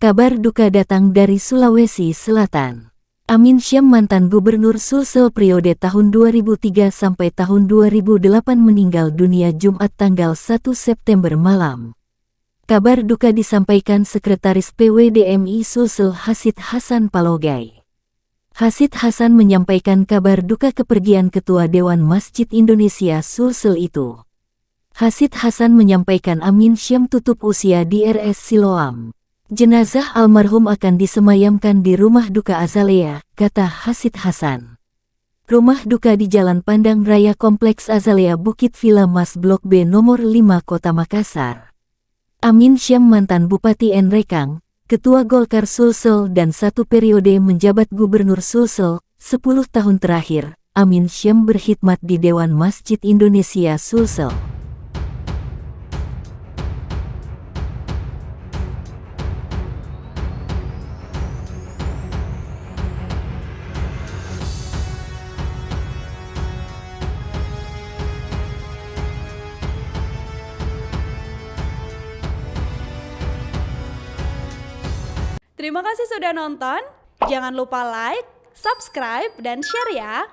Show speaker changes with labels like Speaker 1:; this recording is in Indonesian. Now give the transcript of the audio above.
Speaker 1: Kabar duka datang dari Sulawesi Selatan. Amin Syam, mantan gubernur Sulsel periode tahun 2003 sampai tahun 2008, meninggal dunia Jumat tanggal 1 September malam. Kabar duka disampaikan Sekretaris PWDMI Sulsel Hasid Hasan Palogai. Hasid Hasan menyampaikan kabar duka kepergian Ketua Dewan Masjid Indonesia Sulsel itu. Hasid Hasan menyampaikan Amin Syam tutup usia di RS Siloam. Jenazah almarhum akan disemayamkan di Rumah Duka Azalea, kata Hasid Hasan. Rumah duka di Jalan Pandang Raya Kompleks Azalea Bukit Villa Mas Blok B nomor 5 Kota Makassar. Amin Syam, mantan Bupati Nrekang, Ketua Golkar Sulsel dan satu periode menjabat Gubernur Sulsel, 10 tahun terakhir, Amin Syam berkhidmat di Dewan Masjid Indonesia Sulsel.
Speaker 2: Terima kasih sudah nonton. Jangan lupa like, subscribe, dan share ya.